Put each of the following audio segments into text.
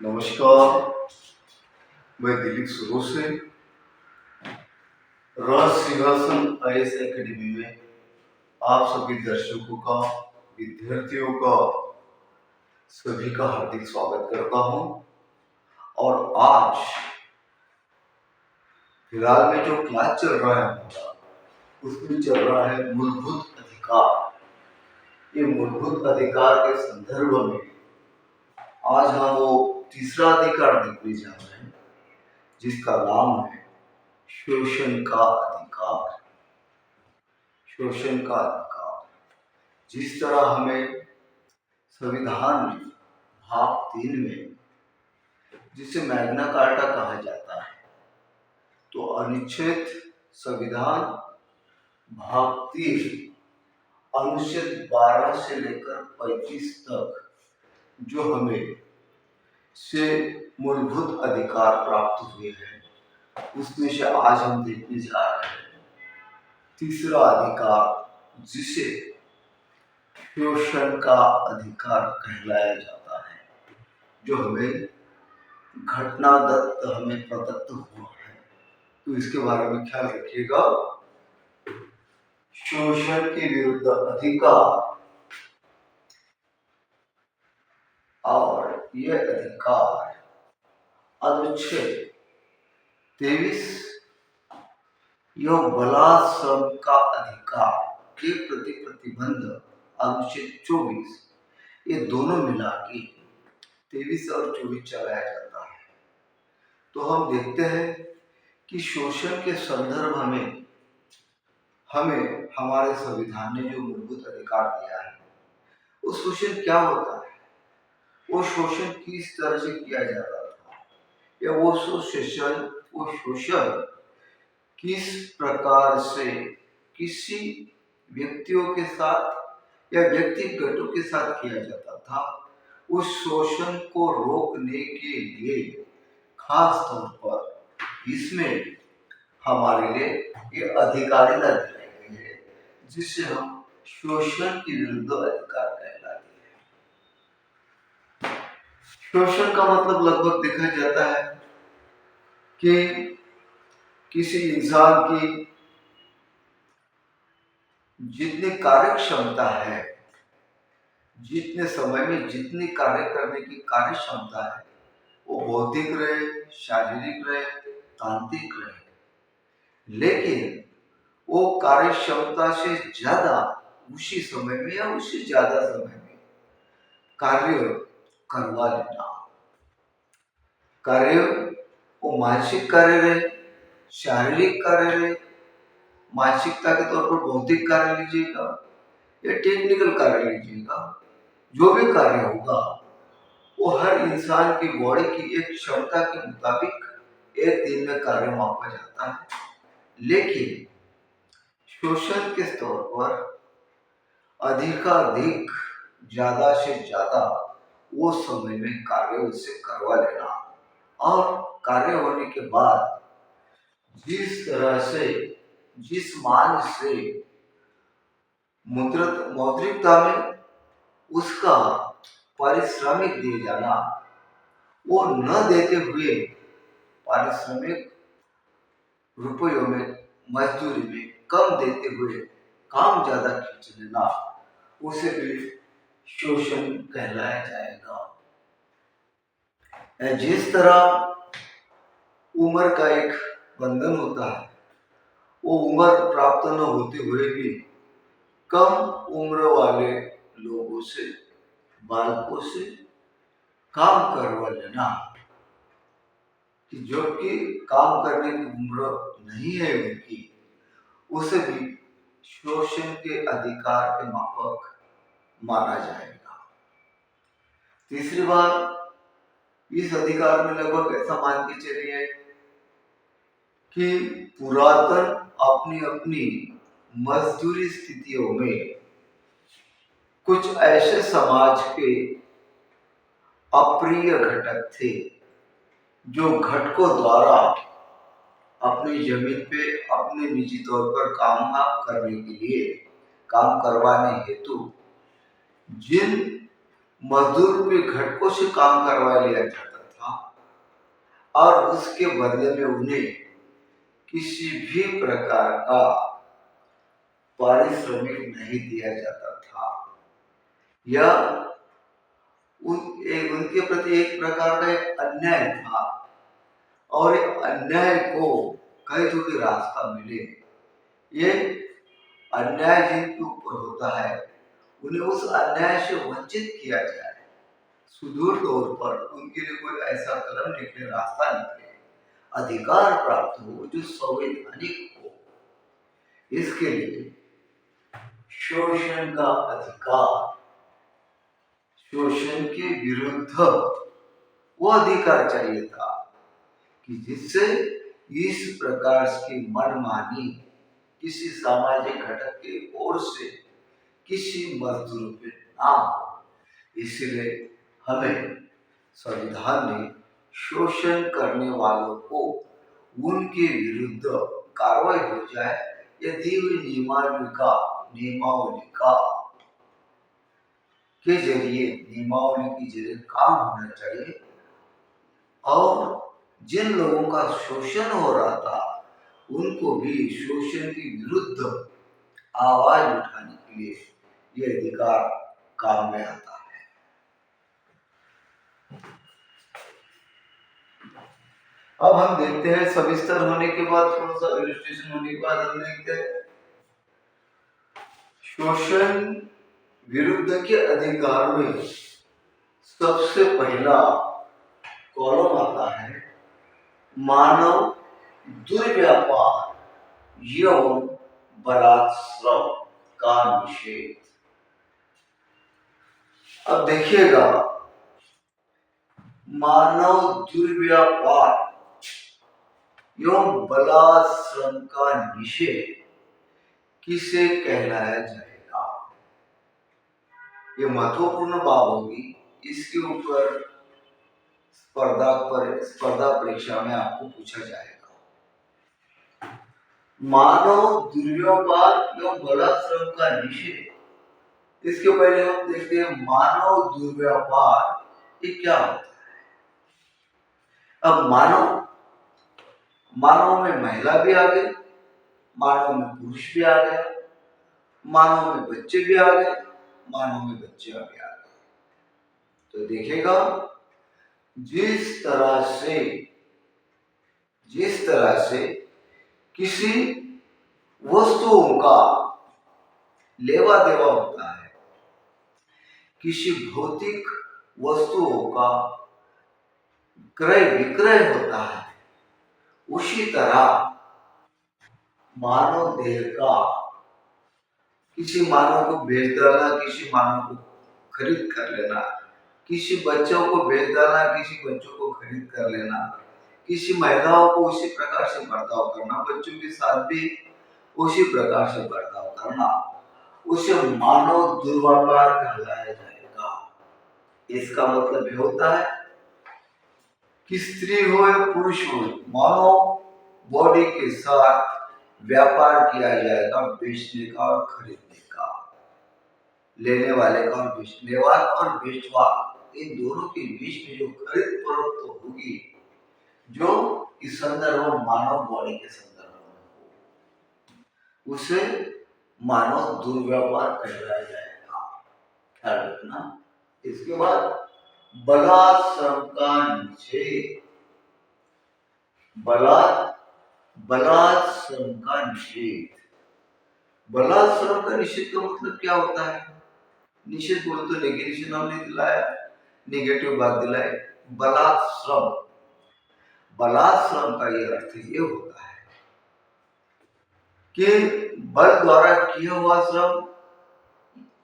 नमस्कार, मैं दिलीप सुरो से राज सिंहासन आईएएस एकेडमी में आप सभी दर्शकों का, विद्यार्थियों का, सभी का हार्दिक स्वागत करता हूं। और आज फिलहाल में जो क्लास चल रहा है हमारा, उसमें चल रहा है मूलभूत अधिकार। ये मूलभूत अधिकार के संदर्भ में आज हम वो तीसरा अधिकार देखने जा रहे हैं, जिसका नाम है शोषण का अधिकार। शोषण का अधिकार, जिस तरह हमें संविधान में भाग 3 में, जिसे मैग्ना कार्टा कहा जाता है, तो अनुच्छेद संविधान भाग 3 अनुच्छेद 12 से लेकर 35 तक जो हमें से मूलभूत अधिकार प्राप्त हुए हैं, उसमें से आज हम देखने जा रहे हैं तीसरा अधिकार, जिसे शोषण का अधिकार कहलाया जाता है, जो हमें घटनादत्त हमें प्रदत्त हुआ है। तो इसके बारे में ख्याल रखिएगा। शोषण के विरुद्ध अधिकार, और यह अधिकार अनुच्छेद 23 यह बलात्श्रम का अधिकार के प्रति प्रतिबंध अनुच्छेद 24, ये दोनों मिला के 23 और 24 चलाया जाता है। तो हम देखते हैं कि शोषण के संदर्भ में हमें हमारे संविधान ने जो मूलभूत अधिकार दिया है, वो शोषण क्या होता है, वो शोषण किस तरह से किया जाता था, या वो शोषण किस प्रकार से किसी व्यक्तियों के साथ या व्यक्तिगतों के साथ किया जाता था। उस शोषण को रोकने के लिए खास तौर पर इसमें हमारे लिए ये अधिकारिता दी गई है, जिसे हम शोषण के विरुद्ध अधिकार कहलाते हैं। शोषण का मतलब लगभग देखा जाता है कि किसी इंसान की जितनी कार्य क्षमता है, जितने समय में जितनी कार्य करने की कार्य क्षमता है, वो भौतिक रहे, शारीरिक रहे, तांत्रिक रहे, लेकिन वो कार्य क्षमता से ज्यादा उसी समय में या उससे ज्यादा समय में कार्य करवा लेना। कार्य वो मानसिक कार्य रहे, शारीरिक कार्य रहे, मानसिकता के तौर पर भौतिक कार्य लीजिएगा या टेक्निकल कार्य लीजिएगा, जो भी कार्य होगा वो हर इंसान की बॉडी की एक क्षमता के मुताबिक एक दिन में कार्य मापा जाता है। लेकिन शोषण के तौर पर अधिकाधिक ज्यादा से ज्यादा वो समय में कार्य उससे करवा लेना, और कार्य होने के बाद जिस तरह से, जिस मान से मौद्रिकता में उसका पारिश्रमिक दिए जाना, वो न देते हुए पारिश्रमिक रुपयों में, मजदूरी में कम देते हुए काम ज्यादा खींच लेना, उसे भी शोषण कहलाया जाएगा। जिस तरह उम्र का एक बंधन होता है, वो उम्र प्राप्त न होते हुए भी कम उम्र वाले लोगों से, बालकों से काम करवा लेना, कि जो कि काम करने की उम्र नहीं है उनकी, उसे भी शोषण के अधिकार के मापक माना जाएगा। तीसरी बात, इस अधिकार में लगभग ऐसा मान के चलिए कि पुरातन अपनी अपनी मजदूरी स्थितियों में कुछ ऐसे समाज के अप्रिय घटक थे, जो घटकों द्वारा अपनी जमीन पे अपने निजी तौर पर काम करने के लिए, काम करवाने हेतु जिन मजदूर के घटकों से काम करवा लिया जाता था, और उसके बदले में उन्हें किसी भी प्रकार का पारिश्रमिक नहीं दिया जाता था। यह उनके प्रति एक प्रकार का एक अन्याय था और अन्याय को कहीं तो भी रास्ता मिले। ये अन्याय जिनके ऊपर होता है उन्हें उस अन्याय से वंचित किया जाए, सुदूर तौर पर उनके लिए कोई ऐसा कदम निकले, रास्ता निकले, अधिकार प्राप्त हो जो संवैधानिक हो। इसके लिए शोषण का अधिकार, शोषण के विरुद्ध वो अधिकार चाहिए था कि जिससे इस प्रकार की मनमानी किसी सामाजिक घटक की ओर से किसी मजदूर पे ना हो। इसलिए हमें संविधान ने शोषण करने वालों को उनके विरुद्ध कार्रवाई हो जाए, यह दी हुई नियमावली के जरिए काम होना चाहिए। और जिन लोगों का शोषण हो रहा था उनको भी शोषण के विरुद्ध आवाज उठाने के लिए यह अधिकार काम में आता है। अब हम देखते हैं सविस्तर होने के बाद, थोड़ा सा इलस्ट्रेशन होने के बाद हम देखते हैं शोषण विरुद्ध के अधिकार में सबसे पहला कॉलम आता है मानव दुर्व्यापार यौन बलात्कार का निषेध। अब देखिएगा, मानव दुर्व्यापार एवं बलात्कार का निषेध किसे कहलाया जाएगा? ये महत्वपूर्ण बात होगी। इसके ऊपर स्पर्धा परीक्षा में आपको पूछा जाएगा। मानव दुर्व्यापार एवं बलात्कार का निषेध। इसके पहले हम देखते हैं मानव दुर्व्यापार ये क्या होता है। अब मानव में महिला भी आ गई, मानव में पुरुष भी आ गया, मानव में बच्चे भी आ गए, मानव में बच्चे भी आ गए। तो देखिएगा, जिस तरह से किसी वस्तुओं का लेवा देवा होता है, किसी भौतिक वस्तुओं का क्रय विक्रय होता है, उसी तरह मानव देह का किसी मानव को बेच डालना, किसी मानव को खरीद कर लेना, किसी बच्चों को बेच डालना, किसी बच्चों को खरीद कर लेना, किसी महिलाओं को उसी प्रकार से बर्ताव करना, बच्चों के साथ भी उसी प्रकार से बर्ताव करना, उसे मानव दुर्व्यवहार कहलाया जाएगा। इसका मतलब यह होता है कि स्त्री हो या पुरुष हो, मानव बॉडी के साथ व्यापार किया जाएगा, बेचने का और खरीदने का, लेने वाले का और बेचने वाला और बेचवा, इन दोनों के बीच में जो खरीद फरोख्त होगी, जो इस संदर्भ में मानव बॉडी के संदर्भ में हो, उसे मानव दुर्व्यवहार कहलाया जाएगा। ख्याल रखना। इसके बाद बलात्कार का निषेध। बलात्कार का निषेध। बलात्कार का निषेध का मतलब क्या होता है? निषेध बोले तो नेगेटिव हमने दिलाया, नेगेटिव बात दिलाई। बलात्कार का ये अर्थ ये होता है कि बल द्वारा किया हुआ श्रम,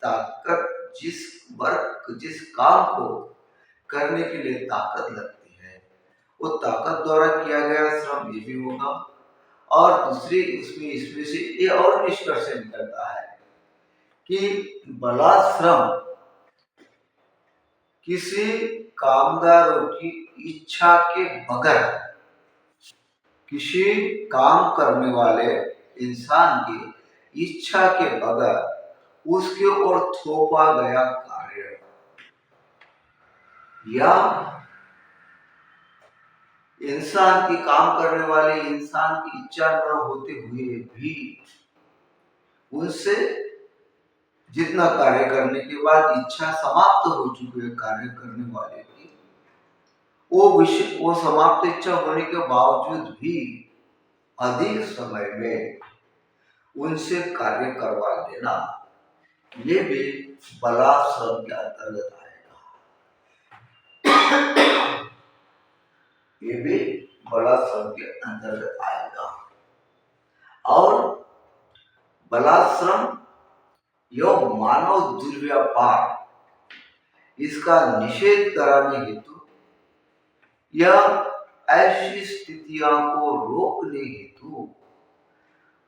ताकत जिस काम को करने के लिए ताकत लगती है, वो ताकत द्वारा किया गया श्रम ये भी होगा। और दूसरी इसमें से ये और निष्कर्ष निकलता है कि बलात्कार किसी कामगारों की इच्छा के बगैर, किसी काम करने वाले इंसान की इच्छा के बगैर उसके ओर थोपा गया कार्य, या इंसान की काम करने वाले इंसान की इच्छा न होते हुए भी उनसे जितना कार्य करने के बाद इच्छा समाप्त हो चुकी है कार्य करने वाले की, वो समाप्त इच्छा होने के बावजूद भी अधिक समय में उनसे कार्य करवा लेना, ये भी बलात्संग के अंतर्गत आएगा। ये भी बलात्संग के अंतर्गत आएगा। और बलात्संग एवं मानव दुर्व्यापार, इसका निषेध कराने हेतु या ऐसी स्थितियों को रोकने हेतु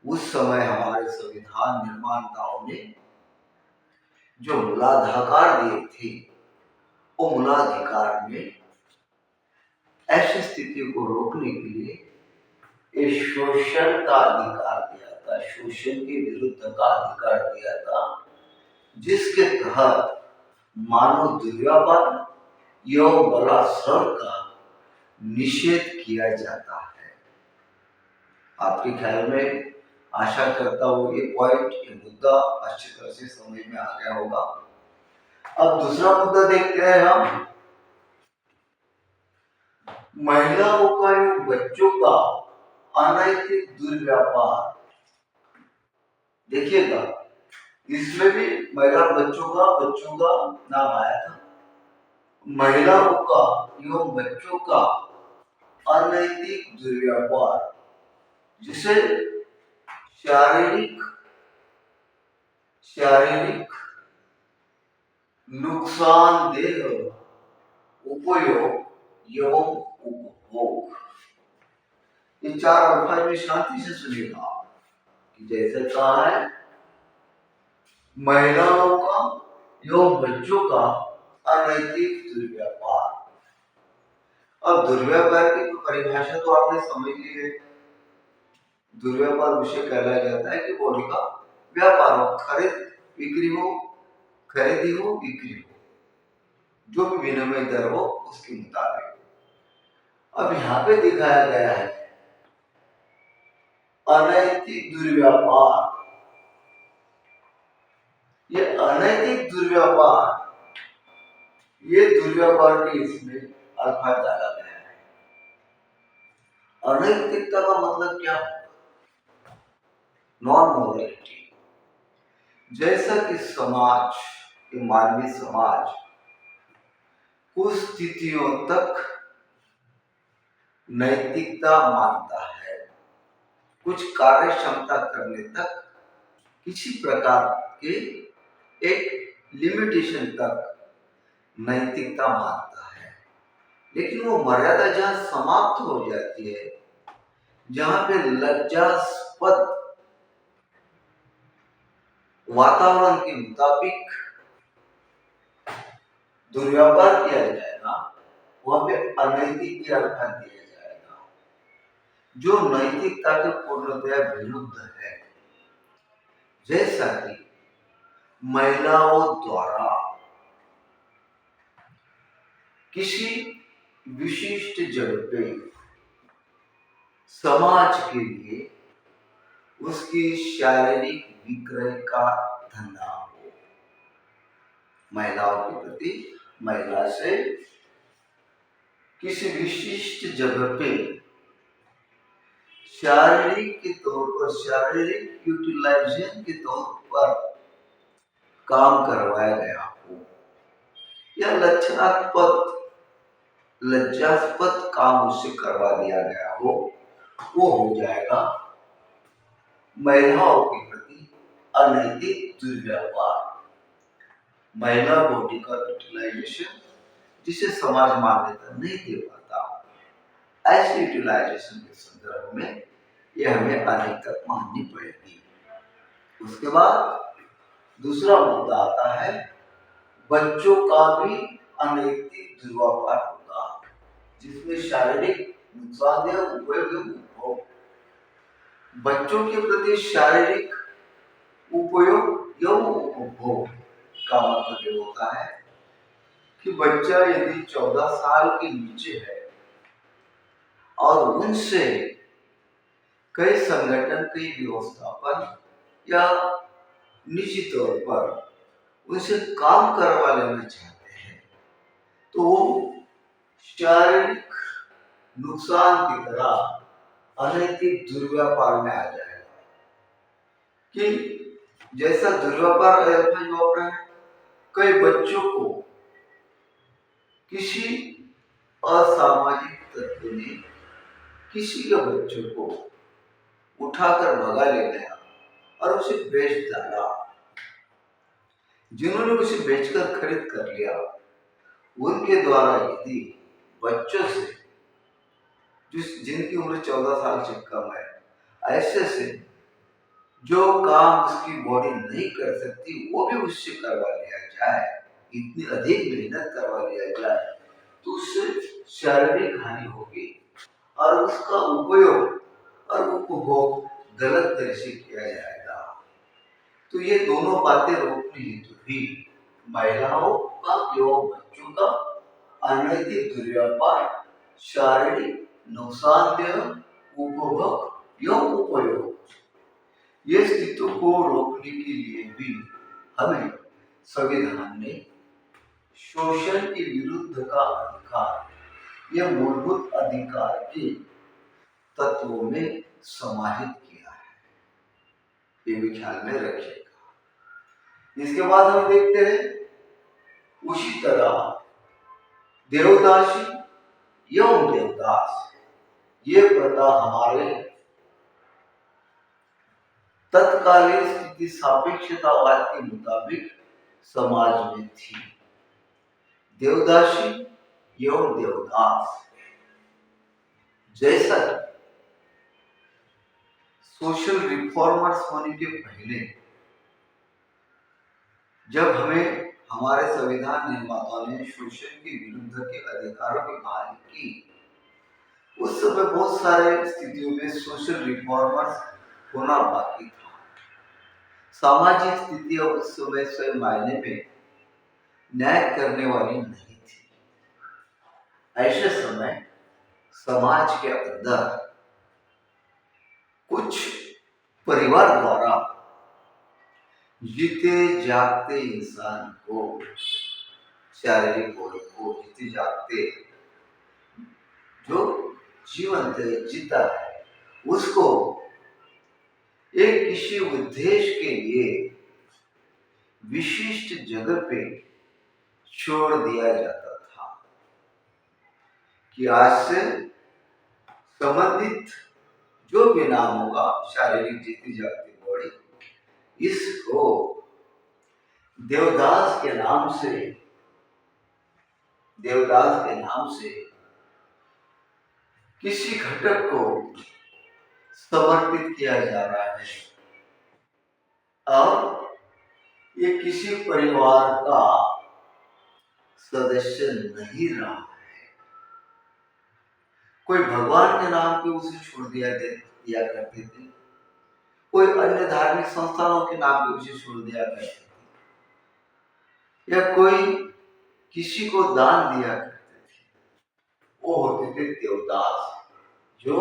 उस समय हमारे संविधान निर्माताओं ने जो मूलाधिकार दिए थे, वो मूलाधिकार में ऐसी स्थिति को रोकने के लिए एक शोषण का अधिकार दिया था, शोषण के विरुद्ध का अधिकार दिया था, जिसके तहत मानव दुर्व्यापार एवं बलात्संग का निषेध किया जाता है। आपके ख्याल में आशा करता हूँ ये पॉइंट, ये मुद्दा अच्छी तरह से समझ में आ गया होगा। अब दूसरा मुद्दा देखते हैं हम, महिलाओं का एवं बच्चों का अनैतिक दुर्व्यापार। देखिएगा, इसमें भी महिला बच्चों का नाम आया था। महिलाओं का एवं बच्चों का अनैतिक दुर्व्यापार, जिसे शारीरिक नुकसानदेह उपयोग एवं उपभोग, ये चार अल्फाज में शांति से सुनिएगा कि जैसे कहा है, महिलाओं का एवं बच्चों का अनैतिक दुर्व्यापार। अब दुर्व्यापार की परिभाषा तो आपने समझ ली है। दुर्व्यापार विषय कहलाया जाता है कि बॉडी का व्यापार हो, खरीदी हो, बिक्री हो, जो भी विनिमय दर हो उसके मुताबिक। अब यहाँ पे दिखाया गया है अनैतिक दुर्व्यापार। ये अनैतिक दुर्व्यापार, ये दुर्व्यापार के इसमें अल्फाज डाला गया है। अनैतिकता का मतलब क्या है? Non morality. जैसा कि समाज, मानवीय समाज कुछ स्थितियों तक नैतिकता मानता है, कुछ कार्य क्षमता करने तक किसी प्रकार के एक लिमिटेशन तक नैतिकता मानता है, लेकिन वो मर्यादा जहां समाप्त हो जाती है, जहां पे लज्जास्पद वातावरण के मुताबिक दुर्व्यवहार किया जाएगा, वहां पे अनैतिक की अर्थ दिया जाएगा, जो नैतिकता के पूर्णतया विरुद्ध है। जैसा कि महिलाओं द्वारा किसी विशिष्ट जगह पे समाज के लिए उसकी शारीरिक विक्रय का धंधा हो, महिलाओं के प्रति महिला से किसी विशिष्ट जगह पे शारीरिक के तौर पर, शारीरिक यूटिलाइजेशन के तौर पर काम करवाया गया हो, या लज्जास्पद काम उससे करवा दिया गया हो, वो हो जाएगा महिलाओं के प्रति अनैतिक दुर्व्यवहार। महिला बॉडी का यूटिलाइजेशन जिसे समाज मान्यता नहीं दे पाता, ऐसे यूटिलाइजेशन के संदर्भ में यह हमें अनैतिक माननी पड़ेगी। उसके बाद दूसरा मुद्दा आता है, बच्चों का भी अनैतिक दुर्व्यवहार होगा, जिसमें शारीरिक नुकसानदेह उपयोग, बच्चों के प्रति शारीरिक उपयोग एवं उपभोग का मतलब ये होता है कि बच्चा यदि 14 साल के नीचे है और उनसे कई संगठन, कई व्यवस्थापन या निजी तौर पर उनसे काम करवा लेना चाहते हैं, तो वो शारीरिक नुकसान की तरह अनैतिक दुर्व्यापार में आ जाएगा। कि जैसा दुर्व्यापार जो अपने कई बच्चों को किसी असामाजिक तत्व ने किसी के बच्चों को उठाकर भगा ले गया और उसे बेच डाला। जिन्होंने उसे बेचकर खरीद कर लिया, उनके द्वारा यदि बच्चों से जिनकी उम्र 14 साल से कम है, ऐसे से जो काम उसकी बॉडी नहीं कर सकती वो भी उससे करवा लिया जाए, इतनी अधिक मेहनत करवा लिया जाए, तो उससे शारीरिक हानि होगी और उसका उपयोग और उपभोग गलत तरह से किया जाएगा। तो ये दोनों बातें रोकने हेतु भी महिलाओं का एवं बच्चों का अनैतिक दुर्व्यापार, शारीरिक नुकसानदेह उपभोग एवं उपयोग, ये स्थितियों को रोकने के लिए भी हमें संविधान ने शोषण के विरुद्ध का अधिकार, यह मूलभूत अधिकार के तत्वों में समाहित किया है, ये भी ख्याल में रखिएगा। इसके बाद हम देखते हैं उसी तरह देवदासी एवं देवदास, ये प्रथा हमारे तत्कालीन स्थिति सापेक्षतावाद के मुताबिक समाज में थी। देवदासी एवं देवदास जैसा सोशल रिफॉर्मर्स होने के पहले जब हमें हमारे संविधान निर्माताओं ने शोषण के विरुद्ध के अधिकारों की बहाली की, उस समय बहुत सारे स्थितियों में सोशल रिफॉर्मर्स होना बाकी था। सामाजिक स्थितियां उस समय स्वयं मायने में न्याय करने वाली नहीं थी। ऐसे समय समाज के अंदर कुछ परिवार द्वारा जीते जागते इंसान को, शारीरिक को जीते जागते जो जीवंत जीता है, उसको एक किसी उद्देश्य के लिए विशिष्ट जगह पे छोड़ दिया जाता था कि आज से संबंधित जो भी नाम होगा शारीरिक जीती जागती बॉडी, इसको देवदास के नाम से किसी घटक को समर्पित किया जा रहा है और ये किसी परिवार का सदस्य नहीं रहा है। कोई भगवान के नाम पे उसे छोड़ दिया करते थे, कोई अन्य धार्मिक संस्थानों के नाम पे उसे छोड़ दिया करते थे, या कोई किसी को दान दिया करते थे, वो होते थे देवदास। जो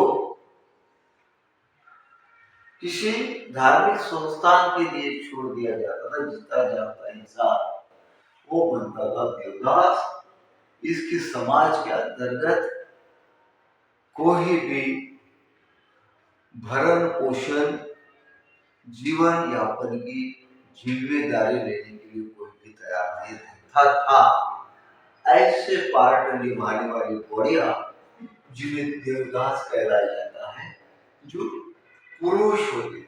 किसी धार्मिक संस्थान के लिए छोड़ दिया जाता था, जीता जाता इंसान, वो बनता था देवदास। इसके समाज के अंतर्गत कोई भी भरण पोषण, जीवन यापन की जिम्मेदारी लेने के लिए कोई भी तैयार नहीं रहता था। ऐसे पार्ट निभाने वाली बॉडियां जिन्हें देवदास कहलाया जाता है, जो पुरुष होते थे।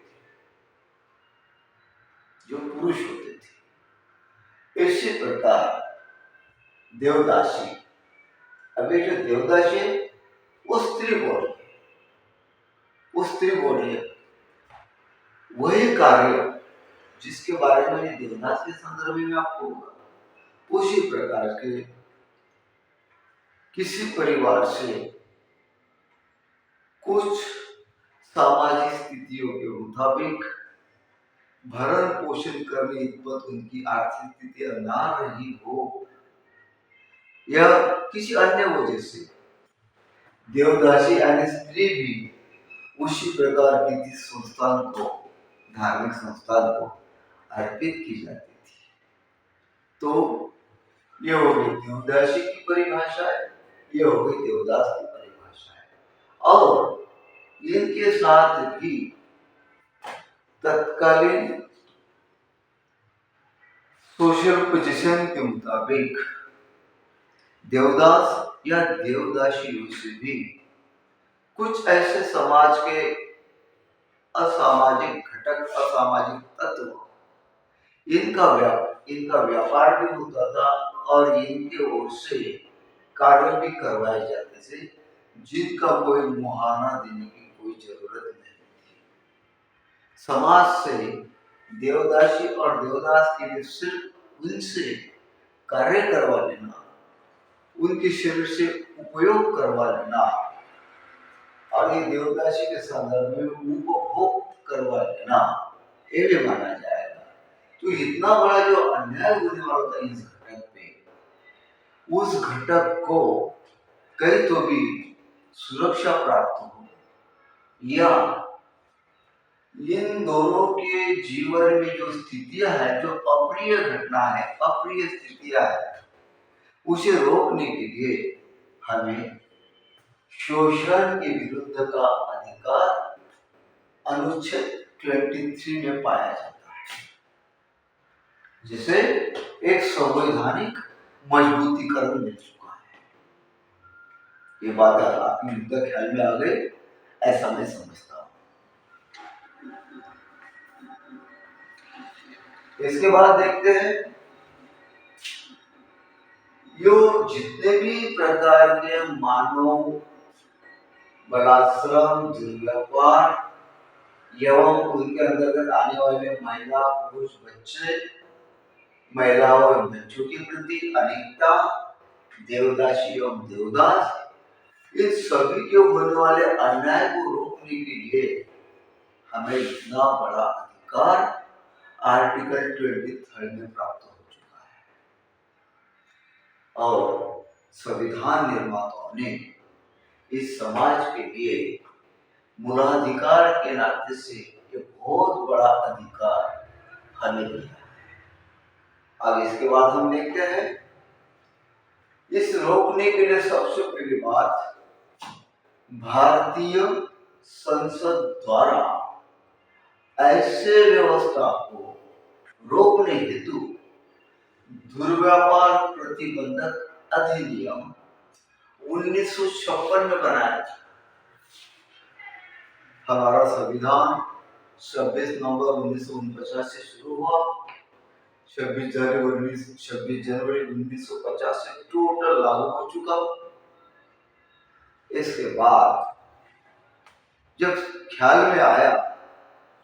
इसी प्रकार देवदासी, अभी जो देवदासी है वो स्त्री बॉडी है। वही कार्य जिसके बारे में देवदास के संदर्भ में आपको उसी प्रकार के किसी परिवार से कुछ सामाजिक स्थितियों के मुताबिक भरण पोषण करने युक्त उनकी आर्थिक स्थिति ना रही हो या किसी अन्य वजह से देवदासी यानी स्त्री भी उसी प्रकार की थी, संस्थान को, धार्मिक संस्थान को अर्पित की जाती थी। तो ये हो गई देवदासी की परिभाषा है, ये हो गई देवदास की परिभाषा है। और इनके साथ भी तत्कालीन सोशल पोजीशन के मुताबिक देवदास या देवदासियों से भी कुछ ऐसे समाज के असामाजिक घटक, असामाजिक तत्व, इनका व्यापार भी होता था और इनके ओर से कार्य भी करवाए जाते थे, जिनका कोई मुहाना देने की कोई जरूरत नहीं थी। समाज से देवदासी और देवदास के लिए सिर्फ उनसे कार्य करवा लेना, उनके शरीर से उपयोग करवा लेना और ये देवदासी के संदर्भ में उपभोग करवा लेना, ये भी माना जाएगा। तो इतना बड़ा जो अन्याय होने वाला था इस घटक पे, उस घटक को कहीं तो भी सुरक्षा प्राप्त हो, या इन दोनों के जीवन में जो स्थितियां हैं, जो अप्रिय घटना है, अप्रिय स्थितियां है, उसे रोकने के लिए हमें शोषण के विरुद्ध का अधिकार अनुच्छेद 23 में पाया जाता है, जिसे एक संवैधानिक मजबूतीकरण मिल चुका है। ये बात आपकी मुद्दा ख्याल में आ गई, ऐसा मैं समझता हूं। इसके बाद देखते हैं यो जितने भी प्रकार के मानव बलात्श्रम, दुर्व्यवहार एवं उनके अंतर्गत आने वाले महिला, पुरुष, बच्चे, महिलाओं एवं बच्चों के प्रति अनिष्टता, देवदासी एवं देवदास, इन सभी के होने वाले अन्याय को रोकने के लिए हमें इतना बड़ा अधिकार आर्टिकल 23 में प्राप्त हो चुका है। और संविधान निर्माताओं ने इस समाज के लिए मूलाधिकार के नाते से एक बहुत बड़ा अधिकार हमें दिया है। अब इसके बाद हम देखते हैं, इस रोकने के लिए सबसे पहली बात, भारतीय संसद द्वारा ऐसे व्यवस्था को रोकने हेतु दुर्व्यापार प्रतिबंधक अधिनियम 1956 में बनाया था। हमारा संविधान 26 नवंबर 1949 से शुरू हुआ, 26 जनवरी 1950 से टोटल लागू हो चुका। इसके बाद जब ख्याल में आया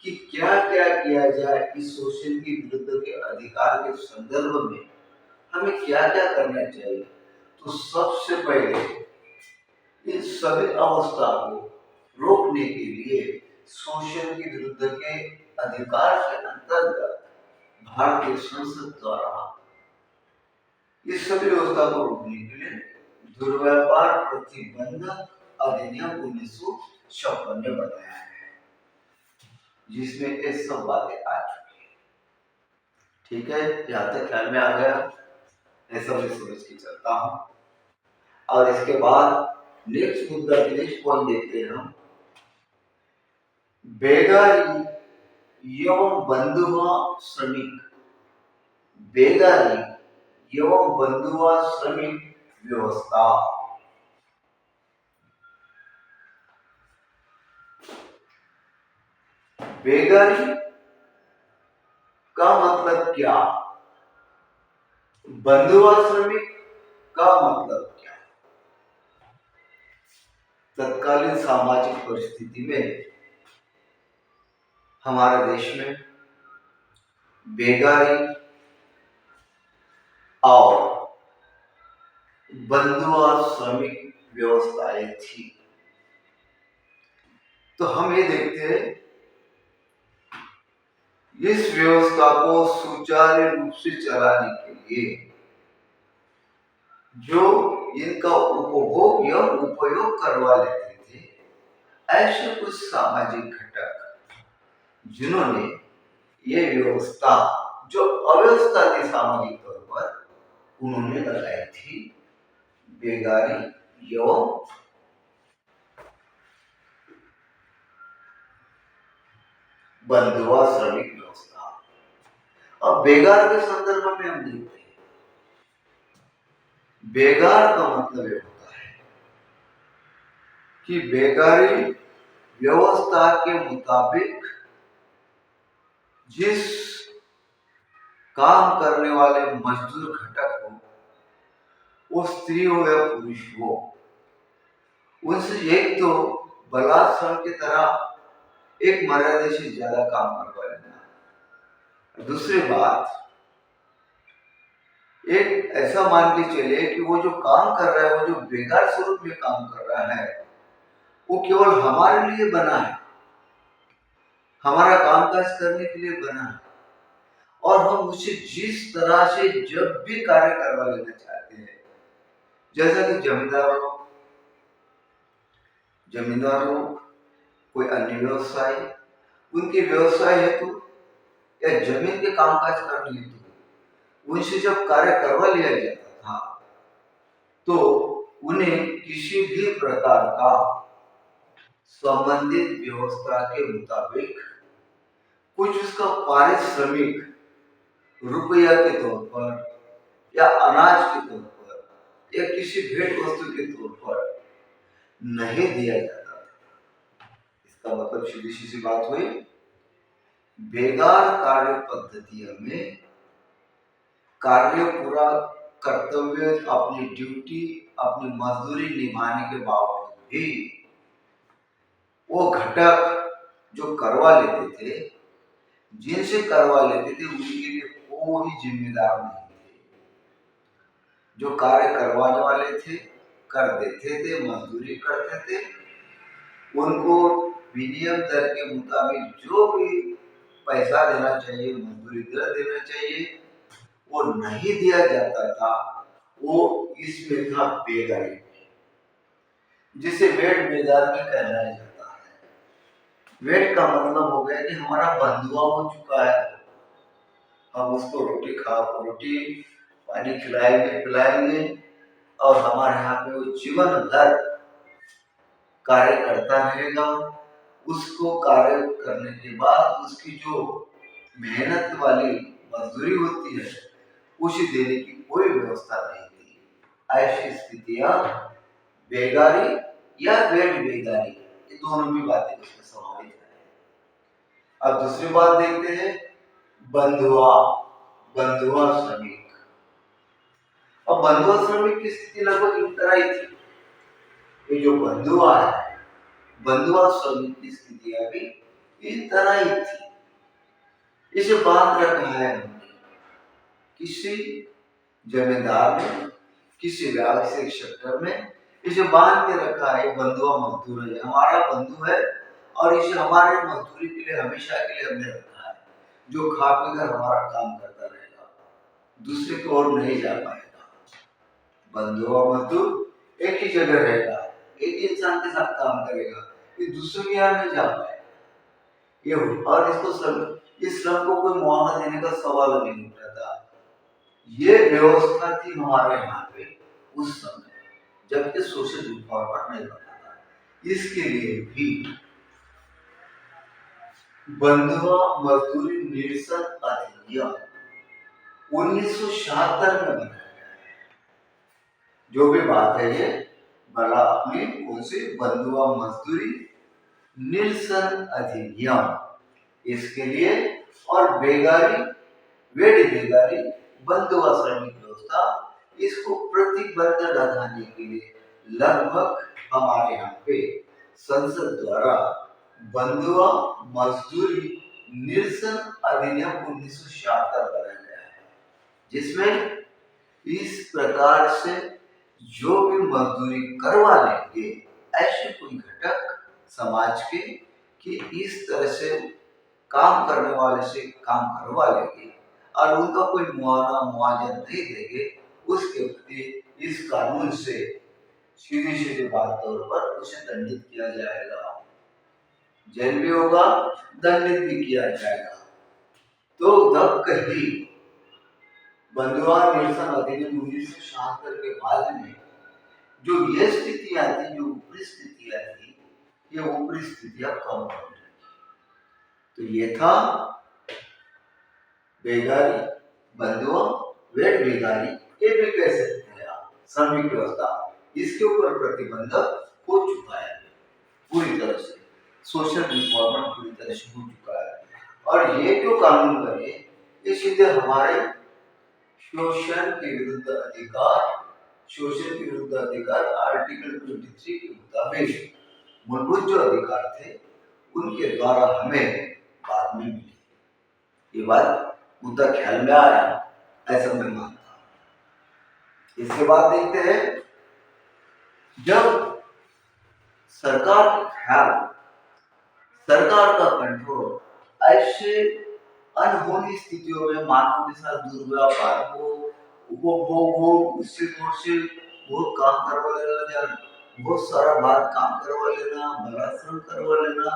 कि क्या क्या किया जाए इस शोषण के विरुद्ध के अधिकार के संदर्भ में, हमें क्या क्या करना चाहिए, तो सबसे पहले इन सभी अवस्था को रोकने के लिए शोषण के विरुद्ध के अधिकार के अंतर्गत भारतीय संसद द्वारा इस सभी व्यवस्था को रोकने के लिए दुर्व्यापार प्रतिबंधक अधिनियम 1956 में बनाया है, जिसमें ये सब बातें आ चुकी है। ठीक है, यहाँ तक ख्याल में आ गया, ऐसा मैं समझ के चलता हूँ। और इसके बाद नेक्स्ट मुद्दा, नेक्स्ट पॉइंट देखते हैं हम, बेगारी एवं बंधुआ श्रमिक, बेगारी एवं बंधुआ श्रमिक व्यवस्था। बेगारी का मतलब क्या, बंधुआ श्रमिक का मतलब क्या? तत्कालीन सामाजिक परिस्थिति में हमारे देश में बेगारी और बंधुआ श्रमिक व्यवस्थाएं थी। तो हम ये देखते हैं, इस व्यवस्था को सुचारू रूप से चलाने के लिए जो इनका उपभोग या उपयोग करवा लेते थे, ऐसे कुछ सामाजिक घटक जिन्होंने ये व्यवस्था जो अव्यवस्था थी सामाजिक तौर पर, उन्होंने लगाई थी बेगारी एवं बंधुआ श्रमिक व्यवस्था। अब बेगार के संदर्भ में हम देखते हैं, बेगार का मतलब ये होता है कि बेगारी व्यवस्था के मुताबिक जिस काम करने वाले मजदूर घटक हो, वो स्त्री हो या पुरुष हो, उनसे एक तो बलात् श्रम की तरह एक मर्यादा से ज्यादा काम करवा लेना। दूसरी बात, एक ऐसा मान के चले कि वो जो काम कर रहा है, वो जो बेगार स्वरूप में काम कर रहा है, वो केवल हमारे लिए बना है, हमारा कामकाज करने के लिए बना है, और हम उसे जिस तरह से जब भी कार्य करवा लेना चाहते हैं, जैसा कि जमींदार लोग, कोई अन्य व्यवसाय, उनके व्यवसाय हेतु या जमीन के कामकाज करने हेतु उनसे जब कार्य करवा लिया जाता था, तो उन्हें किसी भी प्रकार का संबंधित व्यवस्था के मुताबिक कुछ उसका पारिश्रमिक रुपया के तौर पर या अनाज के तौर पर या किसी भेंट वस्तु के तौर पर नहीं दिया जाता था। इसका मतलब सीधी सी बात हुई, बेगार कार्य पद्धतियों में कार्य पूरा कर्तव्य, अपनी ड्यूटी, अपनी मजदूरी निभाने के बावजूद भी वो घटक जो करवा लेते थे, जिनसे करवा लेते थे, उनके लिए कोई जिम्मेदार नहीं थे। जो कार्य करवाने वाले थे, कर देते थे, मजदूरी करते थे, उनको विनियम दर के मुताबिक जो भी पैसा देना चाहिए, मजदूरी दर देना चाहिए, वो नहीं दिया जाता था। वो इसमें था बेगारी, जिसे वेट बेगार में कहलाया जाता है। वेट का मतलब हो गया कि हमारा बंधुआ हो चुका है, हम उसको रोटी पानी खिलाएंगे पिलाएंगे, और हमारे यहाँ पे वो जीवन भर कार्य करता रहेगा। उसको कार्य करने के बाद उसकी जो मेहनत वाली मजदूरी होती है, उसे देने की कोई व्यवस्था नहीं थी। ऐसी स्थितियां बेगारी या वेट बेगारी, ये दोनों भी बातें उसमें समाहित है। अब दूसरी बात देखते हैं, बंधुआ बंधुआ श्रमिक। अब बंधुआ श्रमिक की स्थिति लगभग इस तरह ही थी। ये जो बंधुआ है, बंधुआ श्रमिक की स्थितियां भी इस तरह ही थी। इसे बांध रखा है हमने किसी जमींदार ने, किसी व्यावसायिक सेक्टर में, इसे बांध के रखा है। बंधुआ मजदूर है, हमारा बंधु है, और इसे हमारे मजदूरी के लिए हमेशा के लिए हमने रखा है, जो खा पी कर हमारा काम करता रहेगा, दूसरे की ओर नहीं जा पाएगा। बंधुआ मजदूर एक ही जगह रहेगा, एक ही इंसान के साथ काम करेगा, ये दूसरे के यहाँ नहीं जा पाएगा। ये और इसको श्रम, इस श्रम को कोई मुआवजा देने का सवाल नहीं उठता था। ये व्यवस्था थी हमारे यहाँ पे उस समय, जबकि सोशल रिफॉर्मर नहीं बना था। इसके लिए भी बंधुआ मजदूरी निरसन अधिनियम 1976 में बना। जो भी बात है ये बड़ा अपनी उनसे बंधुआ मजदूरी निरसन अधिनियम, इसके लिए, और बेगारी वेट बेगारी बंधुआ श्रमिक व्यवस्था, इसको प्रतिबंध लगाने के लिए लगभग हमारे यहाँ पे संसद द्वारा बंधुआ मजदूरी निरसन अधिनियम 1976 बनाया गया है, जिसमें इस प्रकार से जो भी मजदूरी करवा लेंगे ऐसे कोई घटक समाज के, कि इस तरह से काम करने वाले से काम करवा लेंगे और उनका कोई मुआवजा नहीं देंगे, उसके प्रति इस कानून से सीधी सीधी बात तौर पर उसे दंडित किया जाएगा, जेल भी होगा, दंडित भी किया जाएगा। तो तब कहीं बंधुआ निरसन अधिनियम 1976 के बाद में जो ये स्थितियां थी, जो ऊपरी स्थितियां थी, ये ऊपरी स्थितियां कम हो गई। तो ये था बेगारी, बंधुआ, वेट बेगारी, ये भी कह सकते हैं आप, श्रमिक व्यवस्था, इसके ऊपर प्रतिबंध हो चुका है पूरी तरह से, सोशल रिफॉर्म पूरी तरह से हो चुका है। और ये जो कानून बने, ये सीधे हमारे शोषण के विरुद्ध अधिकार, शोषण के विरुद्ध अधिकार आर्टिकल 23 के मुताबिक मूलभूत जो अधिकार थे उनके द्वारा हमें बाद में मिले। ये बात मुद्दा ख्याल में आया, ऐसा मैं मानता हूं। इसके बाद देखते हैं, जब सरकार का ख्याल, सरकार का कंट्रोल ऐसे अनहोनी स्थितियों में मानव के साथ दुर्व्यवहार हो, उपभोग हो, उससे बहुत काम करवा लेना, बहुत सारा बात काम करवा लेना, बलात्कार करवा लेना,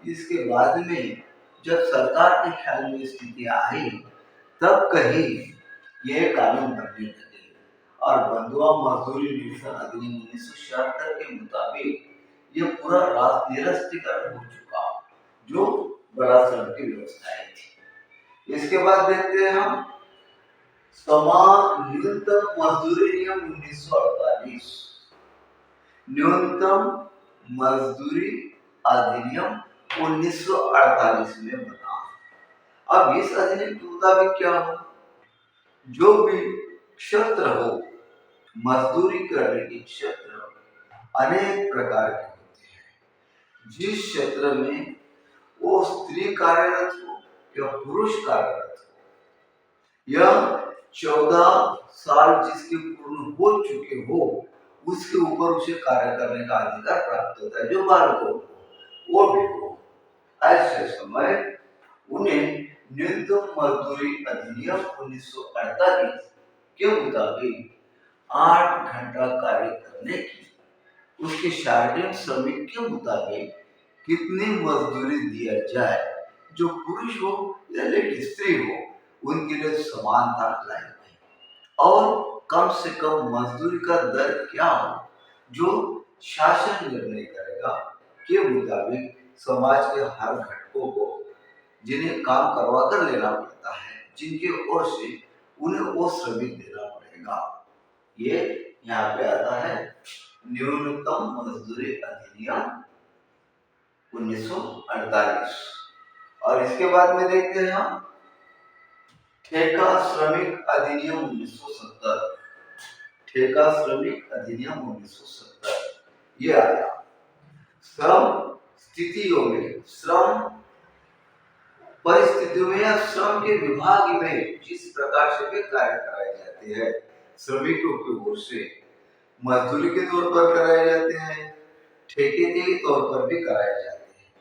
इसके बाद में जब सरकार के ख्याल में स्थिति आई, तब कहीं ये कानून बनने लगे और बंधुआ मजदूरी निरसन अधिनियम 1976 के मुताबिक ये पूरा निरस्तीकरण हो चुका, जो बलात्कार की व्यवस्थाएं थी। इसके बाद देखते हैं हम समान न्यूनतम मजदूरी नियम 1948, न्यूनतम मजदूरी अधिनियम 1948 में बना। अब इस अधिनियम के मुताबिक क्या हो, जो भी क्षेत्र हो, मजदूरी करने के क्षेत्र अनेक प्रकार के होते हैं। जिस क्षेत्र में वो स्त्री कार्यरत हो या पुरुष कार्यरत हो, या 14 साल जिसके पूर्ण हो चुके हो, उसके ऊपर उसे कार्य करने का अधिकार प्राप्त होता है, जो बालकों को वो भी हो। ऐसे समय उन्हें न्यूनतम मजदूरी अधिनियम 1948 के मुताबिक 8 घंटा कार्य करने की, उसके शारीरिक श्रमिक के मुताबिक कितनी मजदूरी दिया जाए, जो पुरुष हो या लेडी स्त्री हो, उनके लिए समानता लाई गई। और कम से कम मजदूरी का दर क्या हो, जो शासन निर्णय करेगा, के मुताबिक समाज के हर घटकों को जिन्हें काम करवा कर लेना पड़ता है, जिनके ओर से उन्हें वो श्रमिक देना पड़ेगा। ये यहाँ पे आता है न्यूनतम मजदूरी अधिनियम 1948। और इसके बाद में देखते हैं हम ठेका श्रमिक अधिनियम 1970, ठेका श्रमिक अधिनियम 1970 ये आया। श्रम स्थितियों में, श्रम परिस्थितियों में या श्रम के विभाग में जिस प्रकार से भी कार्य कराए जाते हैं, श्रमिकों की ओर से मजदूरी के तौर पर कराए जाते हैं, ठेके के तौर पर भी कराए जाते हैं।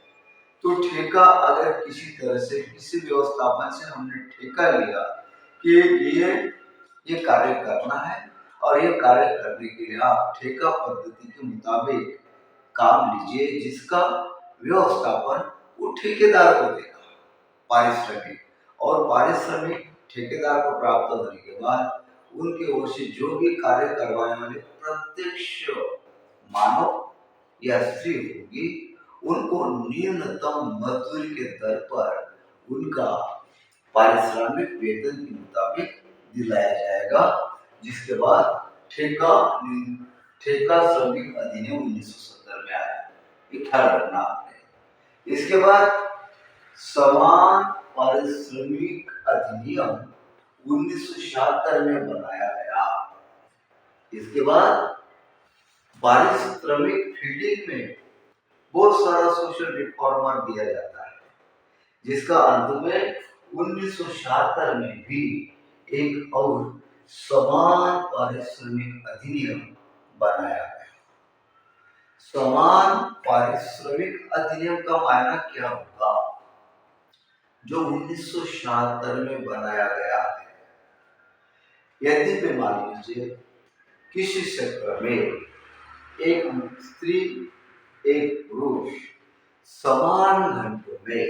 तो ठेका अगर किसी तरह से, किसी व्यवस्थापन से हमने ठेका लिया कि ये कार्य करना है और ये कार्य करने के लिए आप ठेका पद्धति के मुताबिक काम लीजिए, जिसका व्यवस्थापन वो ठेकेदार को देगा, पारिश्रमिक। और पारिश्रमिक ठेकेदार को प्राप्त होने के बाद उनके ओर से जो भी कार्य करवाने वाले प्रत्यक्ष मानव या स्त्री होगी, उनको न्यूनतम मजदूरी के दर पर उनका पारिश्रमिक वेतन के मुताबिक दिलाया जाएगा, जिसके बाद ठेका श्रमिक अधिनियम 1970 में आया। ये ख्याल रखना आपने। इसके बाद समान पारिश्रमिक अधिनियम 1976 में बनाया गया। इसके बाद पारिश्रमिक फील्डिंग में बहुत सारा सोशल रिफॉर्मर दिया जाता है, जिसका अंत में 1976 में भी एक और समान पारिश्रमिक अधिनियम बनाया गया। समान पारिश्रमिक अधिनियम का मायना क्या होगा, जो 1976 में बनाया गया है। यदि मान लीजिए किसी क्षेत्र में एक स्त्री एक पुरुष समान घंटों में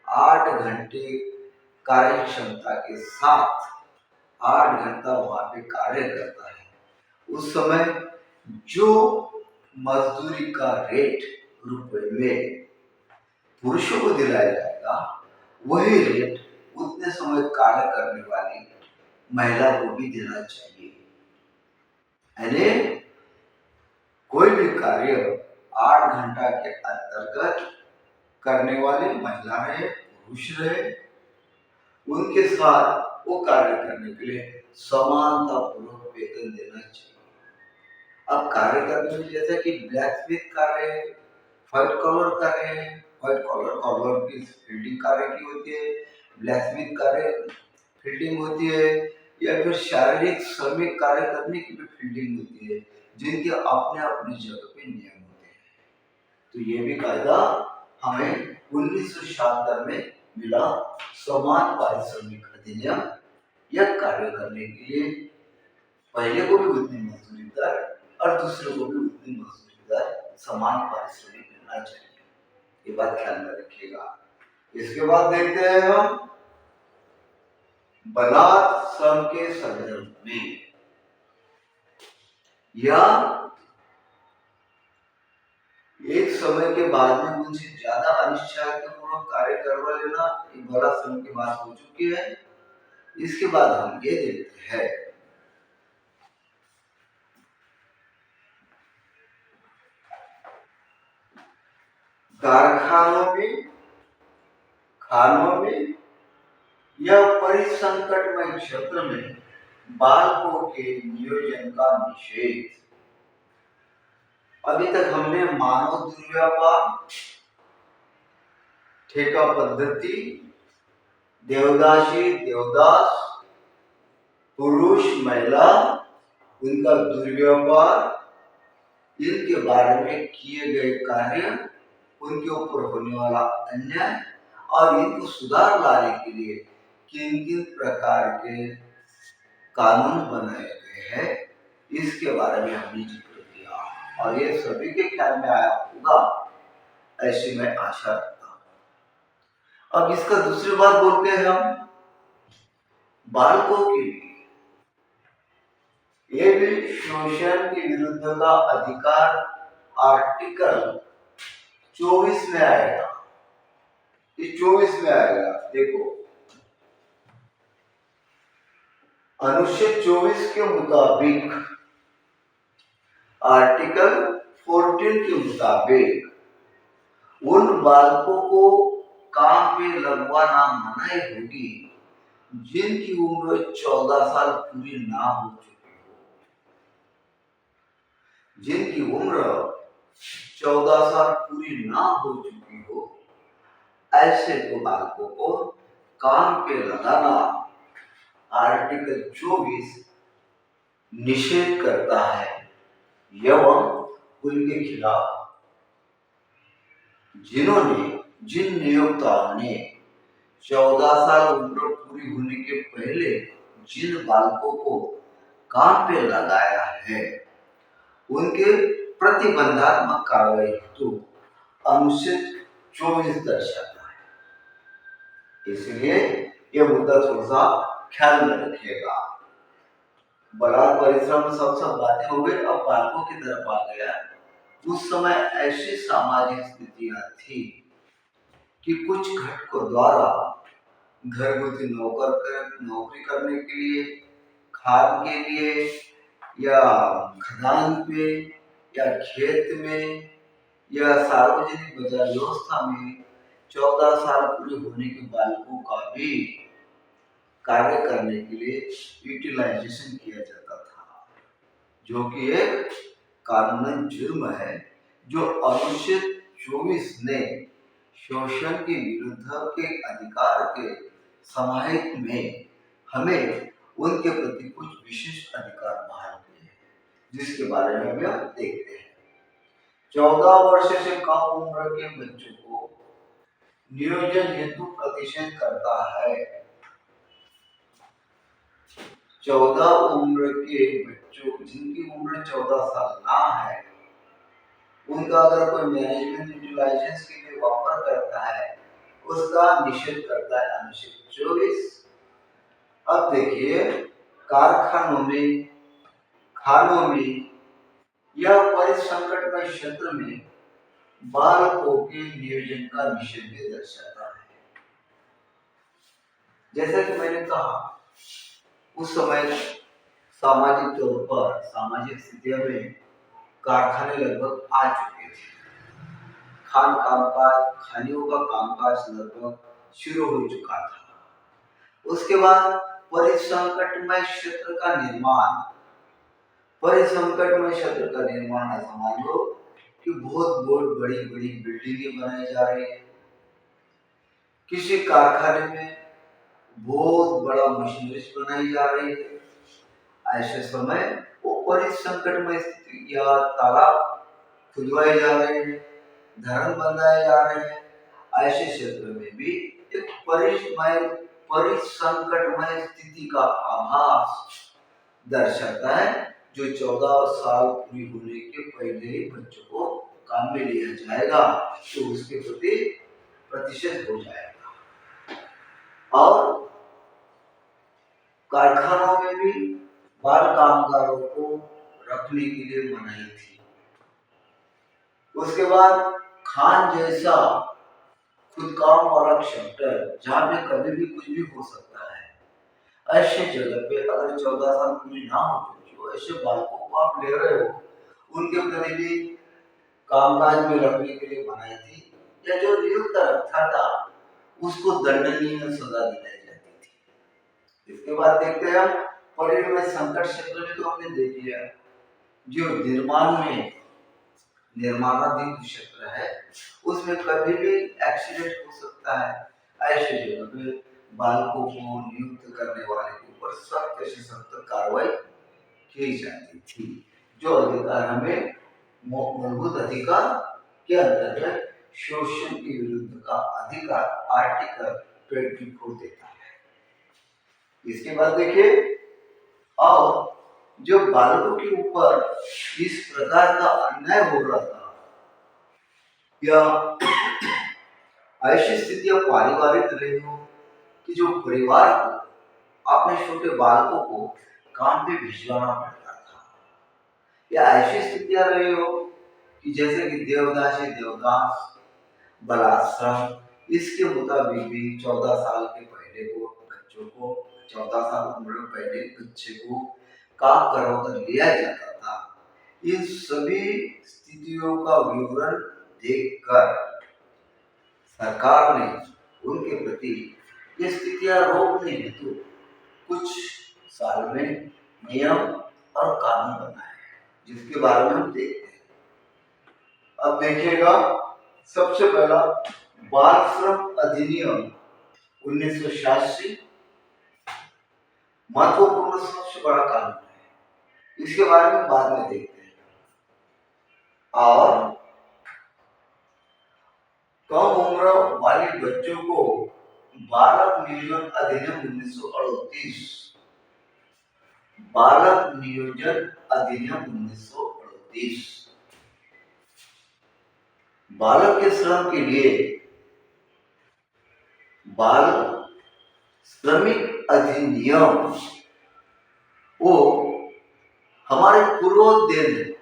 8 घंटे कार्य क्षमता के साथ 8 घंटा वहां पे कार्य करता है, उस समय जो मजदूरी का रेट रुपए में पुरुषों को दिलाया जाएगा, वही रेट उतने समय कार्य करने वाली महिला को भी देना चाहिए। यानी कोई भी कार्य 8 घंटा के अंतर्गत करने वाले महिला रहे पुरुष रहे, उनके साथ वो कार्य करने के लिए समानता पूर्वक वेतन देना चाहिए। अब कार्य करने में जैसे कि ब्लैक स्मिथ कर रहे हैं, व्हाइट कॉलर कर रहे हैं, व्हाइट कॉलर कॉलर की फील्डिंग कार्य की होती है, ब्लैक स्मिथ कार्य फील्डिंग होती है, या फिर शारीरिक श्रमिक कार्य करने की भी फील्डिंग होती है, जिनके अपने अपने जगह पे नियम होते हैं। तो ये भी कायदा हमें 1976 में मिला, समान पारिश्रमिक अधिनियम। यह कार्य करने के लिए पहले को भी उतनी मजदूरी दर और दूसरे को भी उतनी मजदूरी दर समान पारिश्रमिक मिलना चाहिए, ये बात ख्याल में रखिएगा। इसके बाद देखते हैं हम बलात् श्रम के संदर्भ में, या एक समय के बाद में उनसे ज्यादा अनिश्चयतापूर्वक कार्य करवा लेना, एक बलात् श्रम की बात हो चुकी है। इसके बाद हम ये देखते हैं कारखानों में, खानों में या परिसंकटमय क्षेत्र में बालकों के नियोजन का निषेध। अभी तक हमने मानव दुर्व्यापार, ठेका पद्धति, देवदासी देवदास, पुरुष महिला, उनका दुर्व्यापार, इनके बारे में किए गए कार्य, उनके ऊपर होने वाला अन्याय और इनको सुधार लाने के लिए किन किन प्रकार के कानून बनाए गए हैं, इसके बारे में हमने जिक्र किया, और ये सभी के ख्याल में आया होगा, ऐसी मैं आशा रखता हूं। अब इसका दूसरी बात बोलते हैं हम बालकों के लिए, ये भी शोषण के विरुद्ध का अधिकार आर्टिकल 24 में आएगा। ये 24 में आएगा, देखो अनुच्छेद 24 के मुताबिक, आर्टिकल 14 के मुताबिक उन बालकों को काम पे लगवाना मनाही होगी जिनकी उम्र 14 साल पूरी ना हो चुकी हो। जिनकी उम्र 14 साल पूरी ना हो चुकी हो, ऐसे तो बालकों को काम पे लगाना आर्टिकल 24 निषेध करता है, एवं उनके खिलाफ जिन नियोक्ताओं ने 14 साल उम्र पूरी होने के पहले जिन बालकों को काम पे लगाया है, उनके प्रतिबंधात्मक कार्रवाई हेतु अनुच्छेद 24 दर्शाता है। इसलिए यह मुद्दा थोड़ा सा ख्याल में रखिएगा। बलात् परिश्रम सब बातें हो गई, अब बालकों की तरफ आ गया। उस समय ऐसी सामाजिक स्थितियां थी कि कुछ घटकों द्वारा घरगुती नौकरी करने के लिए, खाद के लिए, या खदान पे, या खेत में, या सार्वजनिक बाजार व्यवस्था में 14 साल पूरे होने के बालकों का भी कार्य करने के लिए यूटिलाइजेशन किया जाता था, जो कि एक कानूनन जुर्म है, जो अनुच्छेद 24 ने शोषण के विरुद्ध के अधिकार के समाहित में हमें उनके प्रति कुछ विशेष अधिकार बहाल किए हैं, जिसके बारे में हम देखते हैं। 14 वर्ष से कम उम्र के बच्चों को नियोजन हेतु प्रतिषेध करता है। 14 उम्र के बच्चों जिनकी उम्र 14 साल ना है, उनका अगर कोई मैनेजमेंट यूटिलाइजेशन के लिए वापर करता है, उसका निषेध करता है अनुच्छेद 24। अब देखिए, कारखानों में, खानों में या परिसंकटमय क्षेत्र में बालकों के नियोजन का निषेध भी दर्शाता है। जैसा कि मैंने कहा, उस समय सामाजिक तौर पर, सामाजिक स्थितियों में कारखाने लगभग आ चुके थे। खानियों का कामकाज लगभग शुरू हो चुका था। उसके बाद परिसंकटमय क्षेत्र का निर्माण, ऐसा मान लो कि बहुत बहुत बड़ी बड़ी बिल्डिंगें बनाई जा रही है। किसी कारखाने में बहुत बड़ा मशीनरी बनाई जा रही है। ऐसे समय वो परिसंकटमय स्थिति, या तालाब खुदवाए जा रहे हैं, धरण बनाए जा रहे हैं। ऐसे क्षेत्र में भी एक परिसंकटमय स्थिति का आभास दर्शाता है, जो 14 साल पूरी होने के पहले ही बच्चों को काम में लिया जाएगा, तो उसके प्रति प्रतिशत हो जाएगा। और कारखानों में भी बाल कामगारों को रखने के लिए मनाही थी। उसके बाद खान जैसा खुद काम वाला सेक्टर, जहाँ पे कभी भी कुछ भी हो सकता है, ऐसे जगह पे अगर 14 साल पूरी ना हो चुकी हो, ऐसे बालकों को आप ले रहे हो, उनके प्रति भी कामकाज में रखने के लिए मनाही थी, या जो नियुक्त रखा था उसको दंडनीय सजा दिलाई जाती थी। इसके बाद देखते हैं हम परिवहन संकट क्षेत्र में, तो हमने देख लिया जो निर्माणाधीन क्षेत्र है, उसमें कभी भी एक्सीडेंट हो सकता है। ऐसे जगह पे बालकों को नियुक्त करने वाले के ऊपर सख्त से सख्त कार्रवाई की जाती थी। जो अधिकार हमें मूलभूत अधिकार के अंतर्गत शोषण के विरुद्ध का अधिकार आर्टिकल 24 देता है। इसके बाद देखिए, और जो बालकों के ऊपर इस प्रकार का अन्याय हो रहा था, या ऐसी स्थितियां पारिवारिक रही हो कि जो परिवार को अपने छोटे बालकों को काम पे भिजवाना पड़ता था, या ऐसी स्थितियां रही हो कि जैसे कि देवदास बलाश्रम, इसके मुताबिक भी 14 साल के पहले को बच्चों को, 14 साल उम्र पहले बच्चे को काम करवाकर लिया जाता था। इन सभी स्थितियों का विवरण देखकर सरकार ने उनके प्रति ये स्थितियां रोकने हेतु कुछ साल में नियम और कानून बनाए, जिसके बारे में हम देखते हैं। अब देखिएगा, सबसे पहला बाल श्रम अधिनियम 1986 महत्वपूर्ण, सबसे बड़ा कानून है। इसके बारे में बाद में देखते हैं। और कम उम्र वाले बच्चों को बालक नियोजन अधिनियम 1938, बालक नियोजन अधिनियम 1938 बालक के श्रम के लिए बाल श्रमिक अधिनियम वो हमारे पूर्वोदय में,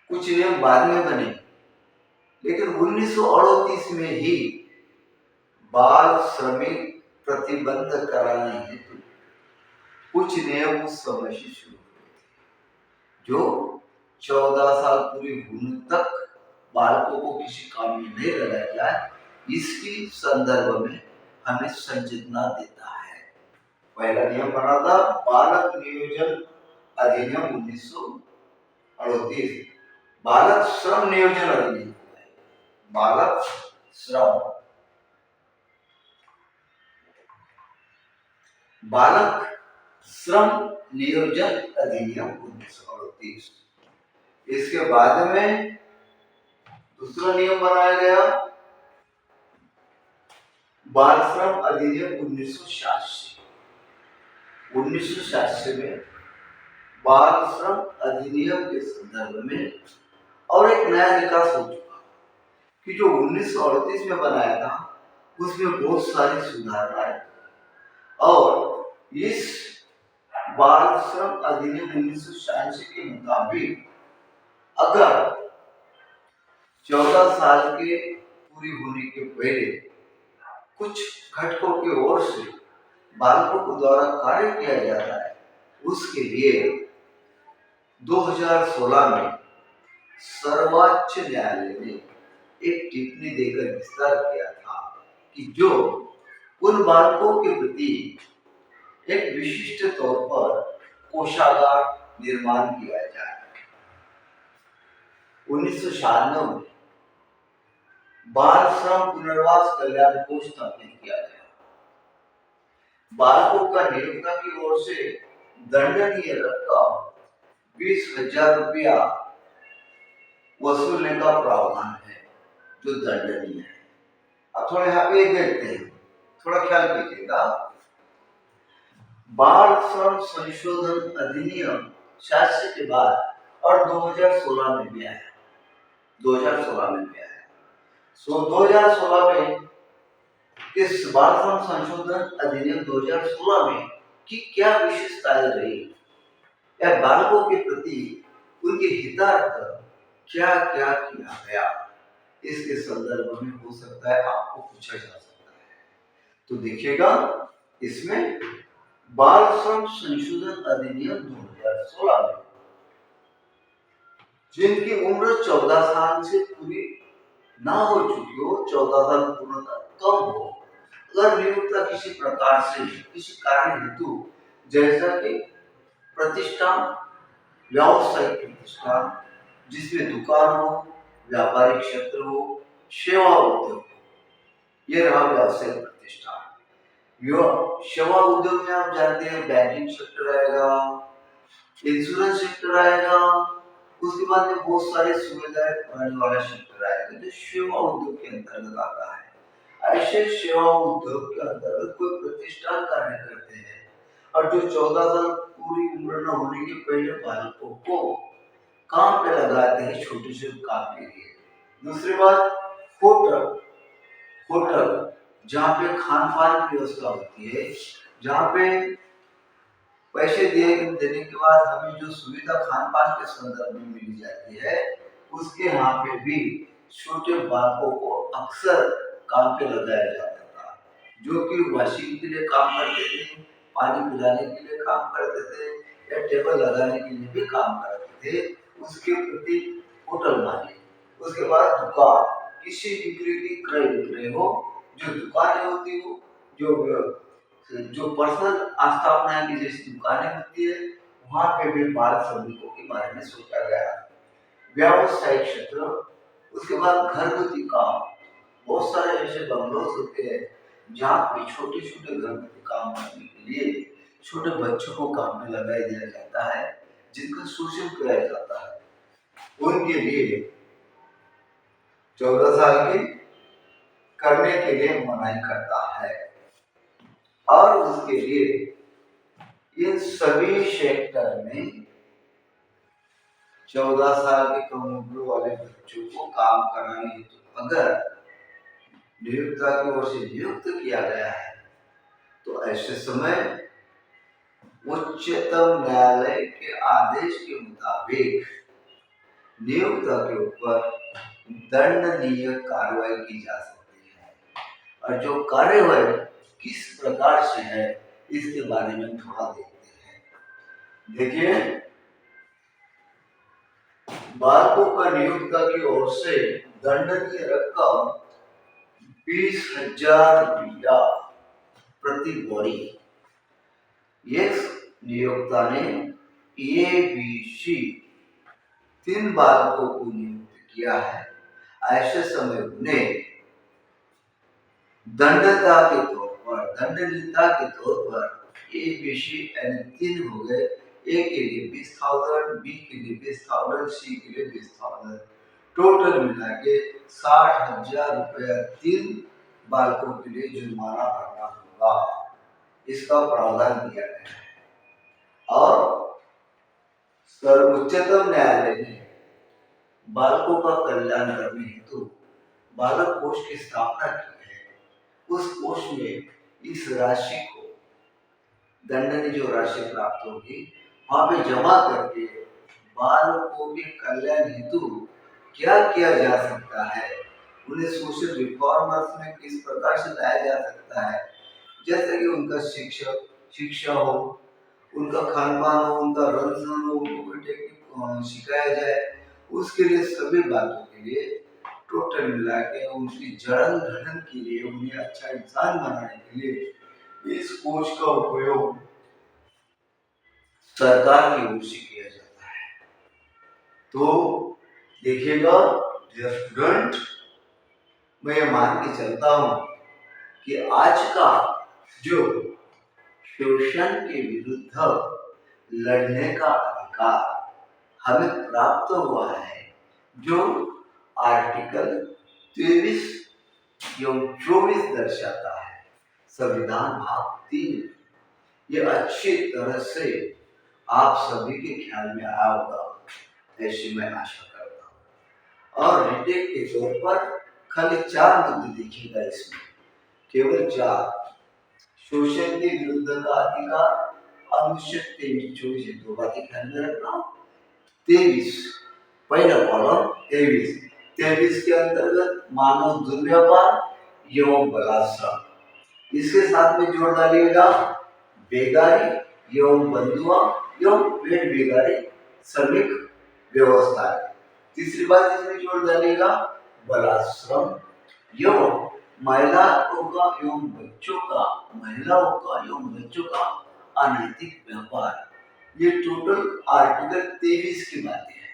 कुछ नियम बाद में बने, लेकिन 1938 में ही बाल श्रमिक प्रतिबंध कराने हेतु कुछ नियम उस समय से शुरू हुए थे, जो 14 साल पूरी होने तक बालकों को किसी काम में नहीं लगाया जाए, इसकी संदर्भ में हमें संचेतना देता है। पहला नियम बना था बालक नियोजन अधिनियम 1938, बालक श्रम नियोजन अधिनियम, बालक श्रम, बालक श्रम नियोजन अधिनियम 1938। इसके बाद में दूसरा नियम बनाया गया बाल श्रम अधिनियम 1986। 1986 में बाल श्रम अधिनियम के संदर्भ में और एक नया विकास हो चुका कि जो 1938 में बनाया था उसमें बहुत सारी सुधारणाएं और इस बाल श्रम अधिनियम 1986 के मुताबिक अगर 14 साल के पूरी होने के पहले कुछ घटकों की ओर से बालकों को द्वारा कार्य किया जाता है उसके लिए 2016 में सर्वोच्च न्यायालय ने एक टिप्पणी देकर विस्तार किया था कि जो उन बालकों के प्रति एक विशिष्ट तौर पर कोषागार निर्माण किया जाए। 1996 में बाल श्रम पुनर्वास कल्याण कोष स्थापित किया गया। बालकों का नियोक्ता की ओर से दंडनीय रकम 20,000 रुपया वसूलने का प्रावधान है जो दंडनीय है। अब थोड़ा यहाँ पे देखते हैं, थोड़ा ख्याल कीजिएगा। बाल श्रम संशोधन अधिनियम 86 के बाद और 2016 में भी आया। 2016 में भी आया। 2016 में इस बाल श्रम संशोधन अधिनियम 2016 में की क्या विशेषताएं रही या बालकों के प्रति उनके हितार्थ क्या क्या किया गया, इसके संदर्भ में हो सकता है आपको पूछा जा सकता है। तो देखिएगा, इसमें बाल श्रम संशोधन अधिनियम 2016 में जिनकी उम्र 14 साल से पूरी ना हो चुकी हो, 14 साल पूर्णतः कम हो, अगर नियोक्ता किसी प्रकार से किसी कार्य हेतु जैसा कि प्रतिष्ठान, व्यावसायिक प्रतिष्ठान जिसमें दुकान हो, व्यापारिक क्षेत्र हो, सेवा उद्योग हो, ये रहा व्यावसायिक प्रतिष्ठान। सेवा उद्योग में आप जानते हैं बैंकिंग सेक्टर आएगा, इंश्योरेंस सेक्टर आएगा, उसके बाद में बहुत सारे सुविधाएं बनाने वाला सेक्टर आएगा जो सेवा उद्योग के अंतर्गत आता है। ऐसे सेवा उद्योग के अंतर्गत कोई प्रतिष्ठान कार्य करते हैं और जो 14 साल पूरी उम्र न होने के पहले बालकों को काम पे लगाते हैं छोटे से काम के लिए। दूसरी बात, होटल जहाँ पे खान पान की व्यवस्था होती है, जहाँ पे पैसे देने के बाद हमें जो सुविधा खान पान के संदर्भ में मिली जाती है, उसके यहाँ पे भी छोटे बालकों को अक्सर काम पे लगाया जाता था, जो कि वॉशिंग के लिए काम करते थे, पानी पिलाने के लिए काम करते थे या टेबल लगाने के लिए भी काम करते थे। उसके प्रति होटल मालिक, उसके बाद दुकान, किसी विक्रेता क्रय विक्रय हो, जो दुकानें होती हो, जो पर्सनल आस्थापना की जैसी दुकानें होती है, वहां पे भी बाल श्रमिकों के बारे में सोचा गया। व्यावसायिक क्षेत्र, उसके बाद घरगुती काम, बहुत सारे ऐसे बंगलोज होते हैं जहाँ पे छोटे छोटे घरगुती काम करने के लिए छोटे बच्चों को काम में लगा दिया जाता है, जिनका शोषण किया जाता है। उनके लिए 14 साल के करने के लिए मनाही करता है और उसके लिए इन सभी सेक्टर में 14 साल के कम उम्र वाले बच्चों को काम कराने हेतु अगर नियोक्ता की ओर से नियुक्त किया गया है तो ऐसे समय उच्चतम न्यायालय के आदेश के मुताबिक नियोक्ता के ऊपर दंडनीय कार्रवाई की जा सकती है। और जो कार्यवाही किस प्रकार से है इसके बारे में थोड़ा देखते हैं। देखिए, बालकों का नियोक्ता की ओर से दंडनीय रकम 20,000 रुपया प्रति बॉडी। ये नियोक्ता ने ABC 3 बालकों को नियुक्त किया है, ऐसे समय उन्हें दंडनीयता के तौर पर ABC यानी 3 हो गए, A के लिए 20,000, B के लिए 20,000, C के लिए 20,000, टोटल मिला के 60,000 रुपया 3 बालकों के लिए जुर्माना भरना होगा। इसका प्रावधान किया गया है। और सर्वोच्चतम न्यायालय ने बालकों का कल्याण करने हेतु बालक कोष की स्थापना की है। उस कोष में इस राशि को, दंडनीय जो राशि प्राप्त होगी, वहां पे जमा करके बालकों के कल्याण हेतु क्या किया जा सकता है, उन्हें सोशल रिफॉर्मर्स में किस प्रकार से लाया जा सकता है, जैसे कि उनका शिक्षा हो, उनका खान पान हो, उनका रहन सहन हो, उनको कोई टेक्निक सिखाया जाए, उसके लिए सभी बातों के लिए टोटल मिला के उनकी जड़न घड़न के लिए, उन्हें अच्छा इंसान बनाने के लिए इस कोष का उपयोग सरकार की ओर से किया जाता है। तो देखिएगा डियर स्टूडेंट, मैं ये मान के चलता हूं कि आज का जो शोषण के विरुद्ध लड़ने का अधिकार हमें प्राप्त हुआ है, जो आर्टिकल 23 एवं 24 दर्शाता है, संविधान भाग 3। ये अच्छी तरह से आप सभी के ख्याल में आया होगा, ऐसी मैं आशा करता हूँ। और रिटेक के तौर पर खाली 4 मुद्दे देखिएगा इसमें, केवल 4। शोषण के विरुद्ध का अधिकार, अनुच्छेद 23-24, दो बातें ध्यान में रखना। 23 पहला कॉलम 23 के अंतर्गत मानव दुर्व्यवहार एवं बलात्कार, इसके साथ में जोड़ डालिएगा बेगारी एवं बंधुआ एवं पेट बेगारी श्रमिक व्यवस्था। तीसरी बात इसमें जोड़ डालिएगा बलाश्रम एवं महिलाओं का एवं बच्चों का अनैतिक व्यापार। ये टोटल आर्टिकल 23 की बातें हैं।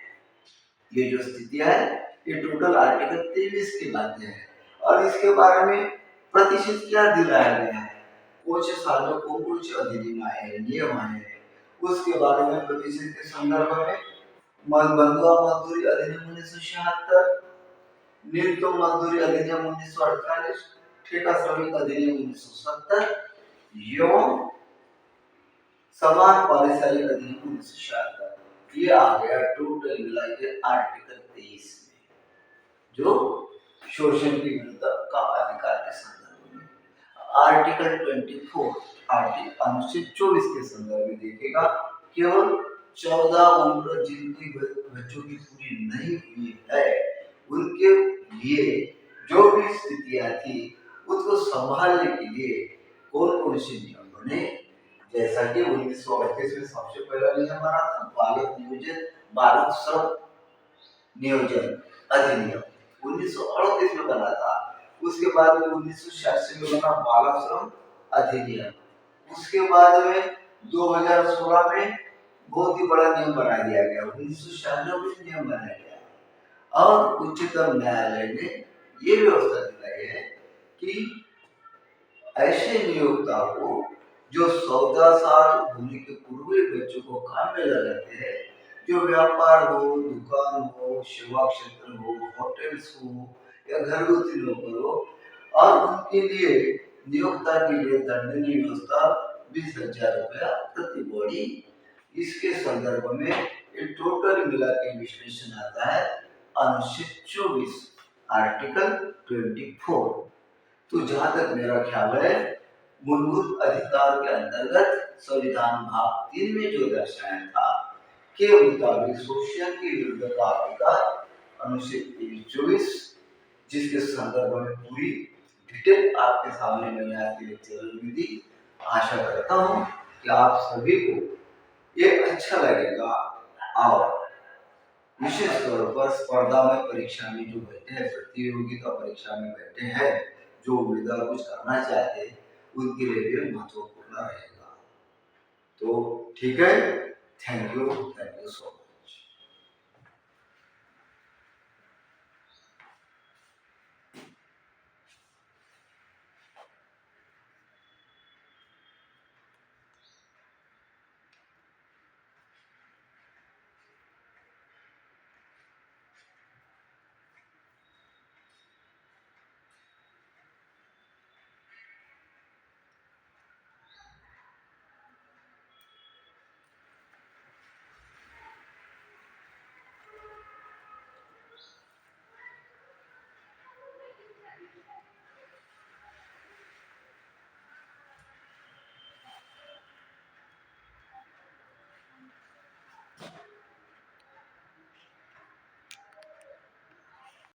ये जो स्थितियां है ये टोटल आर्टिकल 23 की बातें हैं। और इसके बारे में प्रतिशत क्या दिलाया गया है, कौन से साल में कौन कौन से अधिनियम आए हैं, नियम आए हैं, उसके बारे में प्रतिशत के संदर्भ में बंधुआ मजदूरी अधिनियम 1976, न्यूनतम मजदूरी अधिनियम 1948, ठेका श्रमिक अधिनियम 1970 एवं समान पारिश्रमिक अधिनियम 1976, ये आ गया टोटल मिला के आर्टिकल 23 में, जो शोषण के विरुद्ध का अधिकार के संदर्भ में। आर्टिकल 24 अनुच्छेद 24 के संदर्भ में देखिएगा, केवल 14 उम्र जिनकी बच्चों की पूरी नहीं हुई है उनके लिए जो भी स्थितियां थी उसको संभालने के लिए कौन कौन से नियम बने, जैसा कि 1938 में सबसे पहला नियम बना था बालक श्रम नियोजन अधिनियम 1938 में बना था। उसके बाद में 1986 में बना बालक श्रम अधिनियम। उसके बाद में 2016 में बहुत ही बड़ा नियम बना दिया गया, 1996 में नियम बनाया गया। और उच्चतम न्यायालय ने ये व्यवस्था दिलाई है कि ऐसे नियोक्ता को जो 14 साल होने के पूर्व बच्चों को काम में लगाते हैं, जो व्यापार हो, दुकान हो, सेवा क्षेत्र हो, होटल्स हो या घरगुती नौकर हो, और उनके लिए नियोक्ता के लिए दंडनीय व्यवस्था 20,000 रुपया प्रति बॉडी। इसके संदर्भ में ये टोटल मिला के विश्लेषण आता है अनुच्छेद 24 आर्टिकल 24। तो जहां तक मेरा ख्याल है, मूलभूत अधिकार के अंतर्गत संविधान भाग 3 में जो दर्शाया था के मुताबिक शोषण के विरुद्ध का अधिकार अनुच्छेद 24, जिसके संदर्भ में पूरी डिटेल आपके सामने मैंने आज के लेक्चर में दी। आशा करता हूँ कि आप सभी को ये अच्छा लगेगा। और विशेष तौर पर स्पर्धा में परीक्षा में जो बैठे हैं, प्रतियोगिता परीक्षा में बैठे हैं, जो उम्मीदवार कुछ करना चाहते हैं उनके लिए भी महत्वपूर्ण रहेगा। तो ठीक है, थैंक यू सो मच।